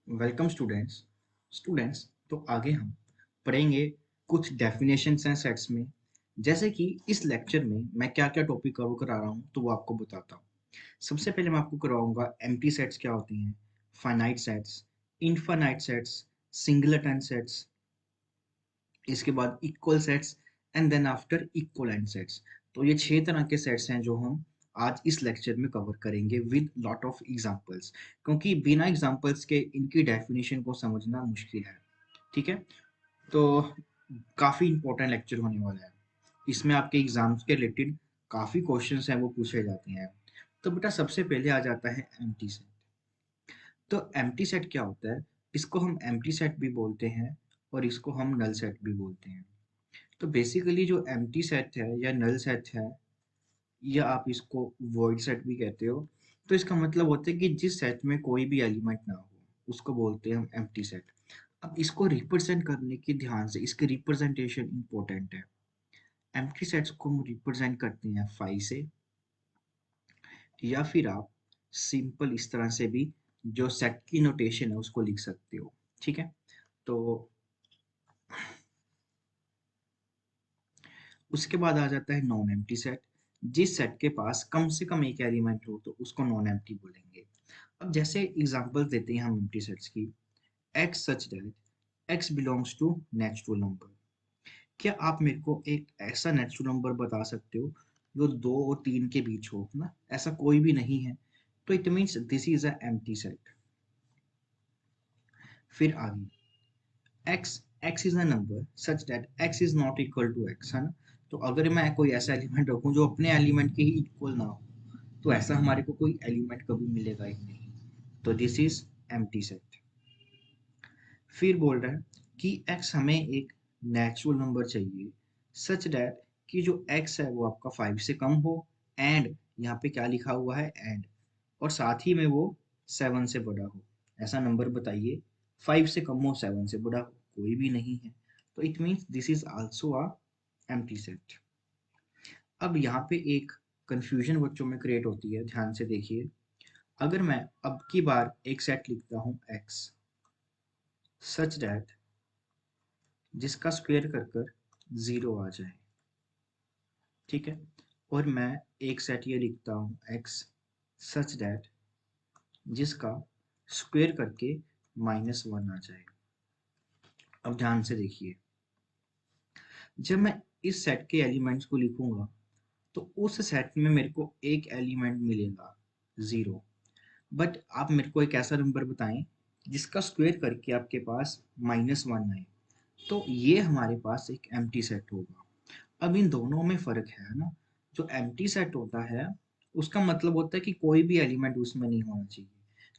Welcome students. तो आगे हम पढ़ेंगे कुछ डेफिनेशंस हैं सेट्स में। जैसे कि इस लेक्चर में मैं क्या क्या टॉपिक कवर करा रहा हूँ तो वो आपको बताता हूँ। सबसे पहले मैं आपको करवाऊंगा एम्प्टी सेट्स क्या होती हैं, finite sets, infinite sets, singleton sets, इसके बाद equal sets and then after equivalent sets. तो ये 6 तरह के सेट्स हैं जो हम आज इस लेक्चर में कवर करेंगे विद लॉट ऑफ एग्जांपल्स, क्योंकि बिना एग्जांपल्स के इनकी डेफिनेशन को समझना मुश्किल है। ठीक है, तो काफ़ी इंपॉर्टेंट लेक्चर होने वाला है। इसमें आपके एग्जाम्स के रिलेटेड काफ़ी क्वेश्चंस हैं वो पूछे जाते हैं। तो बेटा सबसे पहले आ जाता है एम्प्टी सेट। तो एम्प्टी सेट क्या होता है? इसको हम एम्प्टी सेट भी बोलते हैं और इसको हम नल सेट भी बोलते हैं। तो बेसिकली जो एम्प्टी सेट है या नल सेट है या आप इसको वॉइड सेट भी कहते हो, तो इसका मतलब होता है कि जिस सेट में कोई भी एलिमेंट ना हो उसको बोलते हैं हम एम्प्टी सेट। अब इसको रिप्रेजेंट करने की ध्यान से, इसकी रिप्रेजेंटेशन इंपॉर्टेंट है। एम्प्टी सेट्स को हम रिप्रेजेंट करते हैं 5 से, या फिर आप सिंपल इस तरह से भी जो सेट की नोटेशन है उसको लिख सकते हो। ठीक है, तो उसके बाद आ जाता है नॉन एम्प्टी सेट। जिस सेट के पास कम से कम एक एलिमेंट हो तो उसको नॉन एम्प्टी बोलेंगे। अब जैसे एग्जांपल देते हैं हम एम्प्टी सेट्स की, x such that x belongs to natural number. क्या आप मेरे को एक ऐसा नेचुरल नंबर बता सकते हो जो 2 और 3 के बीच हो ना? ऐसा कोई भी नहीं है, तो it means this is a empty set. फिर आगे x x is a number such that x is not equal to x, है ना? तो अगर मैं कोई ऐसा एलिमेंट रखूं जो अपने एलिमेंट के ही इक्वल ना हो, तो ऐसा हमारे को कोई एलिमेंट कभी मिलेगा ही नहीं। तो दिस इज एम्प्टी सेट। फिर बोल रहा है कि x हमें एक नेचुरल नंबर चाहिए सच दैट कि जो x है वो आपका 5 से कम हो, एंड यहाँ पे क्या लिखा हुआ है एंड, और साथ ही में वो 7 से बड़ा हो। ऐसा नंबर बताइए 5 से कम हो 7 से बड़ा हो, कोई भी नहीं है। तो it means this is also a empty set. अब यहाँ पे एक कंफ्यूजन बच्चों में क्रिएट होती है, ध्यान से देखिए। अगर मैं अब की बार एक सेट लिखता हूँ x सच दैट जिसका स्क्वायर कर कर 0 आ जाए, ठीक है, और मैं एक सेट ये लिखता हूँ x सच दैट जिसका स्क्वायर करके -1 आ जाए। अब ध्यान से देखिए, जब मैं इस सेट के एलिमेंट्स को लिखूंगा तो उस सेट में मेरे को एक एलिमेंट मिलेगा 0, बट आप मेरे को एक ऐसा नंबर बताएं जिसका स्क्वायर करके आपके पास -1 आए, तो ये हमारे पास एक एम्प्टी सेट होगा। अब इन दोनों में फर्क है ना? जो एम्प्टी सेट होता है उसका मतलब होता है कि कोई भी एलिमेंट उसमें नहीं होना चाहिए।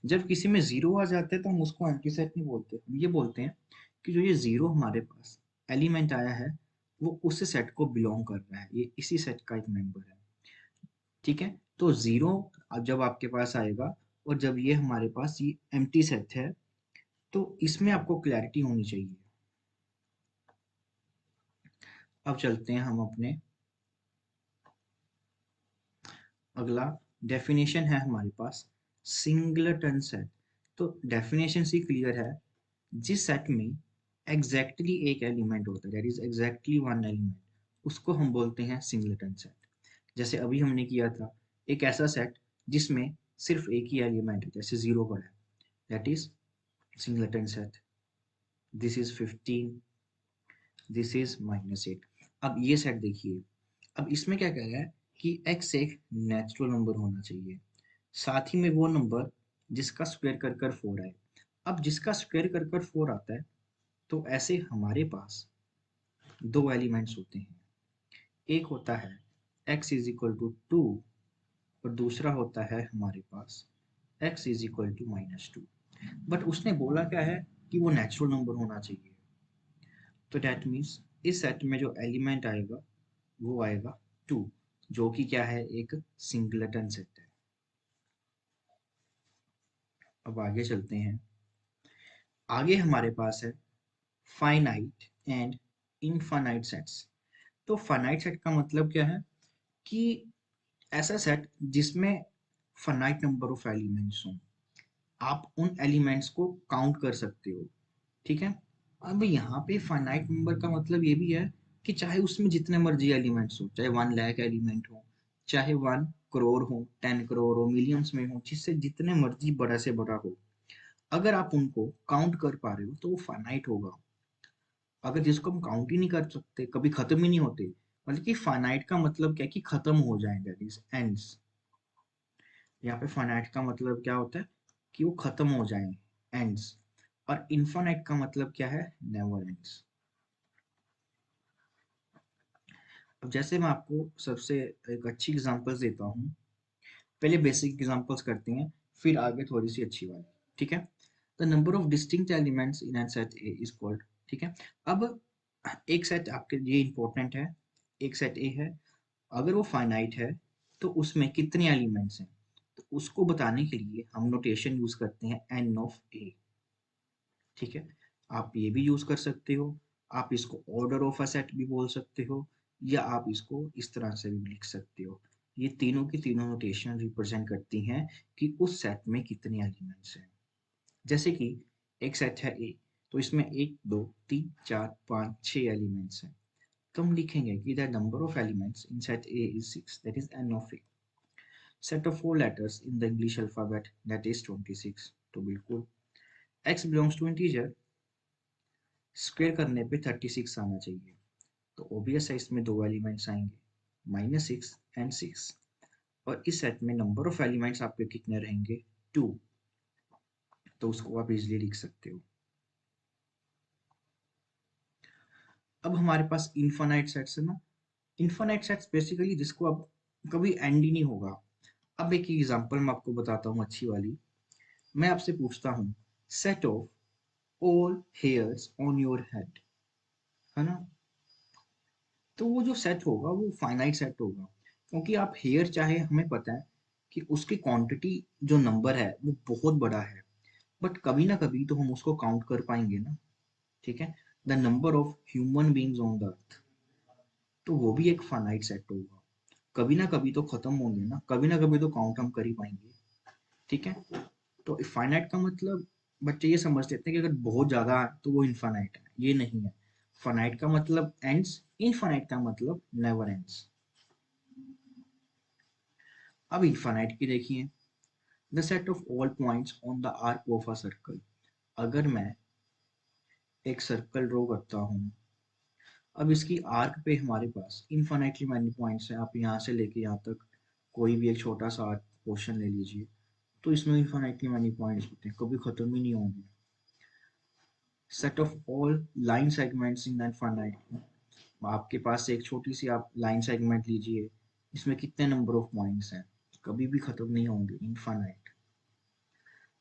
जब किसी में 0 आ जाते हैं तो हम उसको एम्प्टी सेट नहीं बोलते, हम ये बोलते हैं कि जो ये 0 हमारे पास एलिमेंट आया है वो उस सेट को बिलोंग कर रहा है, ये इसी सेट का एक मेंबर है। ठीक है, तो 0 अब जब आपके पास आएगा और जब ये हमारे पास ये एम्प्टी सेट है, तो इसमें आपको क्लैरिटी होनी चाहिए। अब चलते हैं हम अपने अगला डेफिनेशन है हमारे पास सिंगलटन सेट। तो डेफिनेशन से क्लियर है, जिस सेट में एग्जैक्टली एक एलिमेंट होता है, that is exactly one element, उसको हम बोलते हैं सिंगलटन सेट। जैसे अभी हमने किया था एक ऐसा सेट जिसमें सिर्फ एक ही एलिमेंट है, जैसे 0 पर है, that is singleton set. This is 15, this is -8। अब ये सेट देखिए, अब इसमें क्या कह रहा है कि x एक नेचुरल नंबर होना चाहिए, साथ ही में वो नंबर जिसका स्क्वायर कर कर 4 आए। अब जिसका स्क्वायर कर कर 4 आता है, तो ऐसे हमारे पास दो एलिमेंट्स होते हैं। एक होता है x इज इक्वल टू 2 और दूसरा होता है हमारे पास x is equal to -2। But उसने बोला क्या है कि वो नेचुरल नंबर होना चाहिए, तो डैट मीन्स इस सेट में जो एलिमेंट आएगा वो आएगा 2, जो कि क्या है, एक सिंगलटन सेट है। अब आगे चलते हैं। आगे हमारे पास है फाइनाइट एंड इनफाइनाइट सेट्स। तो फाइनाइट सेट का मतलब क्या है कि ऐसा सेट जिसमें फाइनाइट नंबर ऑफ एलिमेंट्स हों। आप उन एलिमेंट्स को काउंट कर सकते हो, ठीक है। अब यहाँ पे फाइनाइट नंबर का मतलब ये भी है कि चाहे उसमें जितने मर्जी एलिमेंट्स हो, चाहे 1 लाख एलिमेंट हो, चाहे 1 करोड़ हो, 10 करोड़ हो, मिलियंस में हो, जिससे जितने मर्जी बड़ा से बड़ा हो, अगर आप उनको काउंट कर पा रहे हो तो वो फाइनाइट होगा। अगर जिसको हम काउंट ही नहीं कर सकते, कभी खत्म ही नहीं होते, मतलब कि फाइनाइट का मतलब क्या है कि खत्म हो जाए, दैट इज एंड्स। यहाँ पे फाइनाइट का मतलब क्या होता है कि वो खत्म हो जाए, एंड्स। और इनफाइनाइट का मतलब क्या है, नेवर एंड्स। अब जैसे मैं आपको सबसे एक अच्छी एग्जांपल्स देता हूँ, पहले बेसिक एग्जांपल्स करते हैं, फिर आगे थोड़ी सी अच्छी वाली, ठीक है। The number of distinct elements in an set A is called, ठीक है। अब एक सेट आपके लिए इंपॉर्टेंट है, एक सेट ए है, अगर वो फाइनाइट है तो उसमें कितने एलिमेंट्स हैं, तो उसको बताने के लिए हम नोटेशन यूज करते हैं एन ऑफ ए, ठीक है। आप ये भी यूज कर सकते हो, आप इसको ऑर्डर ऑफ अ सेट भी बोल सकते हो, या आप इसको इस तरह से भी लिख सकते हो। ये तीनों की तीनों नोटेशन रिप्रेजेंट करती हैं कि उस सेट में कितने एलिमेंट्स हैं। जैसे कि एक सेट है ए, तो इसमें 1 2 3 4 5 6 एलिमेंट्स हैं, तो हम लिखेंगे कि the number of elements in set A is 6, that is N of A. Set of 4 letters in the English alphabet, that is 26, तो बिल्कुल x belongs to integer, square करने पे 36 आना चाहिए, तो ओबियस है इसमें दो एलिमेंट्स आएंगे, -6 एंड 6। और इस सेट में नंबर ऑफ एलिमेंट्स आपके कितने रहेंगे, 2, तो उसको आप इजिली लिख सकते हो। अब हमारे पास इनफाइनाइट सेट्स है ना, इनफाइनाइट सेट्स बेसिकली जिसको अब कभी एंड ही नहीं होगा। अब एक एग्जांपल मैं आपको बताता हूँ अच्छी वाली। मैं आपसे पूछता हूँ, set of all hairs on your head, है ना, तो वो जो सेट होगा वो फाइनाइट सेट होगा, क्योंकि आप हेयर चाहे हमें पता है कि उसकी क्वांटिटी जो नंबर है वो बहुत बड़ा है, बट कभी ना कभी तो हम उसको काउंट कर पाएंगे ना, ठीक है। The number of human beings on the earth, तो वो भी एक फाइनाइट सेट होगा, कभी ना कभी तो खत्म होंगे ना, कभी ना कभी तो काउंट हम कर ही पाएंगे, ठीक है। तो फाइनाइट का मतलब बच्चे ये समझ लेते हैं कि अगर बहुत ज्यादा है तो वो इनफाइनाइट है, ये नहीं है। फाइनाइट का मतलब एंड्स, इनफाइनाइट का मतलब नेवर एंड्स। अब इनफाइनाइट की देखिए, the set of all points on the arc of a circle. अगर मैं एक सर्कल ड्रॉ करता हूँ, अब इसकी आर्क पे हमारे पास इनफाइनाइटली मैनी पॉइंट्स हैं, आप यहाँ से लेके यहाँ तक कोई भी एक छोटा सा आर्क पोर्शन ले लीजिए, तो इसमें इनफाइनाइटली मैनी पॉइंट्स होते हैं, कभी खत्म ही नहीं होंगे। Set of all line segments in infinite, आपके पास एक छोटी सी आप लाइन सेगमेंट लीजिए, इसमें कितने नंबर ऑफ पॉइंट्स हैं, कभी भी खत्म नहीं होंगे, infinite.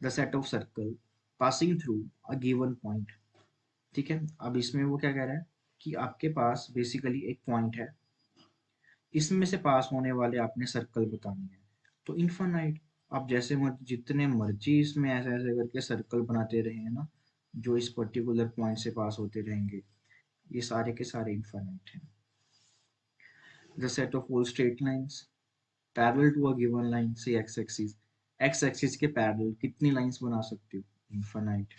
The set of circle passing through a given point, ठीक है। अब इसमें वो क्या कह रहा है कि आपके पास बेसिकली एक पॉइंट है, इसमें से पास होने वाले आपने सर्कल बताने हैं, तो इनफाइनाइट। आप जैसे जितने मर्जी इसमें ऐसे ऐसे करके सर्कल बनाते रहे ना, जो इस पर्टिकुलर पॉइंट से पास होते रहेंगे, ये सारे के सारे इनफाइनाइट हैं। The set of all straight lines parallel to a given line से एक्स एक्सिस, एक्स एक्सिस के पैरेलल कितनी लाइंस बना सकते हो, infinite.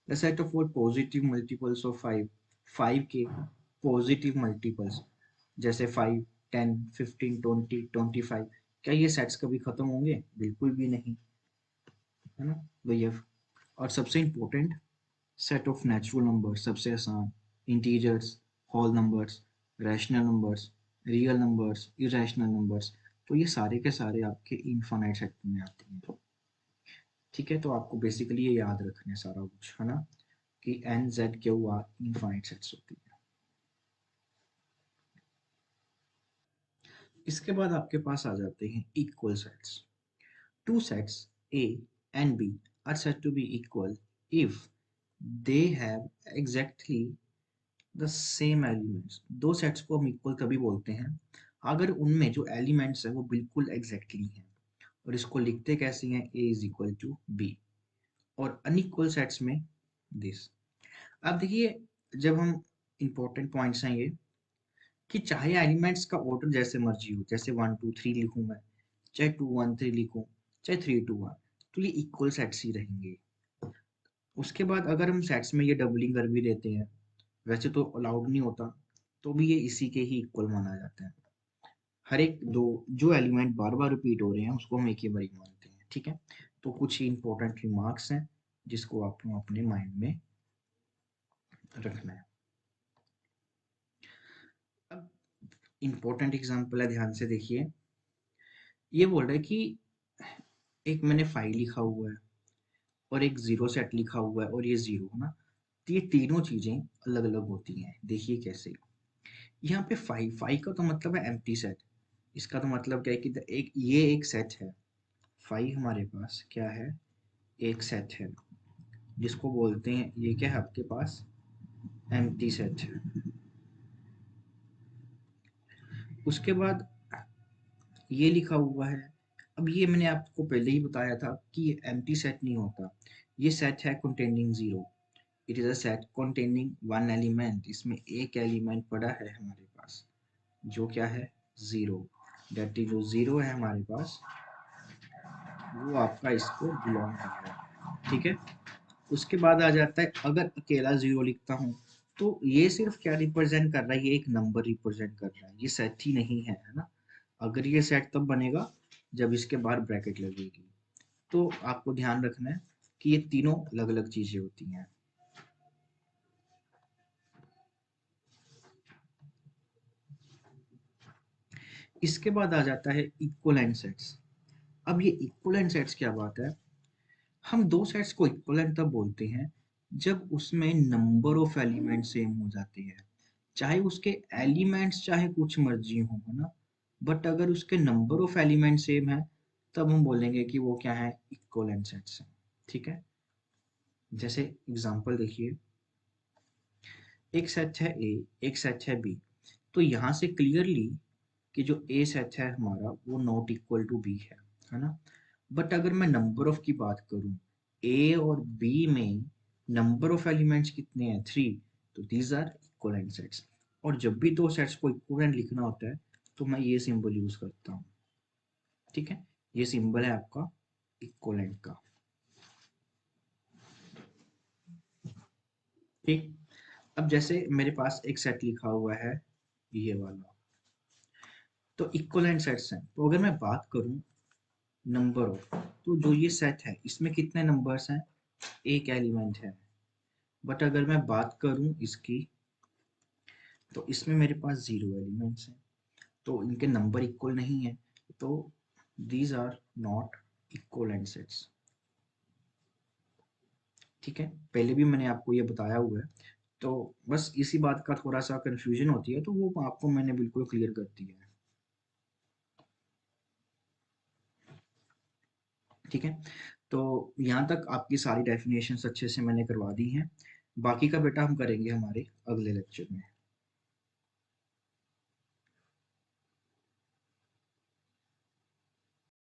The set of all positive multiples of 5, 5 के पॉजिटिव मल्टीपल्स, जैसे 5 10 15 20 25, क्या ये सेट्स कभी खत्म होंगे, बिल्कुल भी नहीं, है ना। भैया, और सबसे important, set of natural number, सबसे आसान, integers, whole numbers, rational numbers, real numbers, irrational numbers, तो ये सारे के सारे आपके इनफाइनाइट सेट में आते हैं, ठीक है। तो आपको बेसिकली ये याद रखना है सारा कुछ, है ना, कि N Z Q R infinite sets होती है। इसके बाद आपके पास आ जाते हैं equal sets. Two sets A and B are said to be equal if they have exactly the same elements. दो सेट्स को हम इक्वल तभी बोलते हैं अगर उनमें जो एलिमेंट्स हैं वो बिल्कुल एग्जैक्टली हैं। और इसको लिखते कैसे हैं, A is equal to B, और अनइक्वल सेट्स में दिस। अब देखिए, जब हम इंपॉर्टेंट पॉइंट्स हैं ये, कि चाहे एलिमेंट्स का ऑर्डर जैसे मर्जी हो, जैसे 1 2 3 लिखूं मैं, चाहे 2 1 3 लिखूं, चाहे 3 2 1, तो ये इक्वल सेट्स ही रहेंगे। उसके बाद अगर हम सेट्स में ये डबलिंग कर भी देते हैं, वैसे तो अलाउड नहीं होता, तो भी ये इसी के ही इक्वल माना जाता है। हर एक दो जो एलिमेंट बार बार रिपीट हो रहे हैं उसको हम एक ही बार मानते हैं, ठीक है। तो कुछ ही इंपॉर्टेंट रिमार्क्स हैं जिसको आपको अपने माइंड में रखना है। अब इंपॉर्टेंट एग्जांपल है, ध्यान से देखिए। ये बोल रहा है कि एक मैंने 5 लिखा हुआ है और एक 0 सेट लिखा हुआ है और ये 0 है ना, तो ये तीनों चीजें अलग अलग होती हैं। देखिए कैसे, यहाँ पे 5 का तो मतलब है एम्प्टी सेट। इसका तो मतलब क्या है कि एक ये एक सेट है, 5 हमारे पास क्या है, एक सेट है जिसको बोलते हैं, ये क्या है आपके पास, एम्प्टी सेट है। उसके बाद ये लिखा हुआ है। अब ये मैंने आपको पहले ही बताया था कि ये एम्प्टी सेट नहीं होता, ये सेट है containing 0। It is a set containing one element. इसमें एक एलिमेंट पड़ा है हमारे पास जो क्या है, 0। दैट इज जो 0 है हमारे पास वो आपका इसको बिलोंग कर रहा है, ठीक है। उसके बाद आ जाता है, अगर अकेला 0 लिखता हूँ तो ये सिर्फ क्या रिप्रेजेंट कर रहा है, ये एक नंबर रिप्रेजेंट कर रहा है, ये सेट ही नहीं है ना। अगर ये सेट तब बनेगा जब इसके बाहर ब्रैकेट लगेगी। तो आपको ध्यान रखना है कि ये तीनों अलग अलग चीजें होती हैं। इसके बाद आ जाता है इक्विवेलेंट सेट्स। अब ये इक्विवेलेंट सेट्स क्या बात है, हम दो सेट्स को इक्विवेलेंट तब बोलते हैं जब उसमें नंबर ऑफ एलिमेंट सेम हो जाते हैं, चाहे उसके एलिमेंट्स चाहे कुछ मर्जी हो, है ना। बट अगर उसके नंबर ऑफ एलिमेंट सेम है तब हम बोलेंगे कि वो क्या है, इक्विवेलेंट सेट्स हैं, ठीक है। जैसे एग्जांपल देखिए, एक सेट है ए, एक सेट है बी। तो यहाँ से क्लियरली कि जो ए सेट है हमारा वो नॉट इक्वल टू बी है ना। बट अगर मैं नंबर ऑफ की बात करूं, ए और बी में नंबर ऑफ एलिमेंट्स कितने हैं, 3। तो दीज आर इक्विवेलेंट सेट्स। और जब भी दो सेट्स को इक्विवेलेंट लिखना होता है तो मैं ये सिंबल यूज करता हूँ, ठीक है। ये सिंबल है आपका इक्विवेलेंट का, ठीक। अब जैसे मेरे पास एक सेट लिखा हुआ है ये वाला, तो इक्विवेलेंट सेट्स हैं। तो अगर मैं बात करूं नंबर ऑफ, तो जो ये सेट है इसमें कितने नंबर्स हैं, एक एलिमेंट है। बट अगर मैं बात करूं इसकी, तो इसमें मेरे पास 0 एलिमेंट्स हैं, तो इनके नंबर इक्वल नहीं है। तो these are not equivalent sets, ठीक है। पहले भी मैंने आपको ये बताया हुआ है, तो बस इसी बात का थोड़ा सा कंफ्यूजन होती है, तो वो आपको मैंने बिल्कुल क्लियर कर दिया है, ठीक है। तो यहाँ तक आपकी सारी डेफिनेशंस अच्छे से मैंने करवा दी हैं। बाकी का बेटा हम करेंगे हमारे अगले लेक्चर में।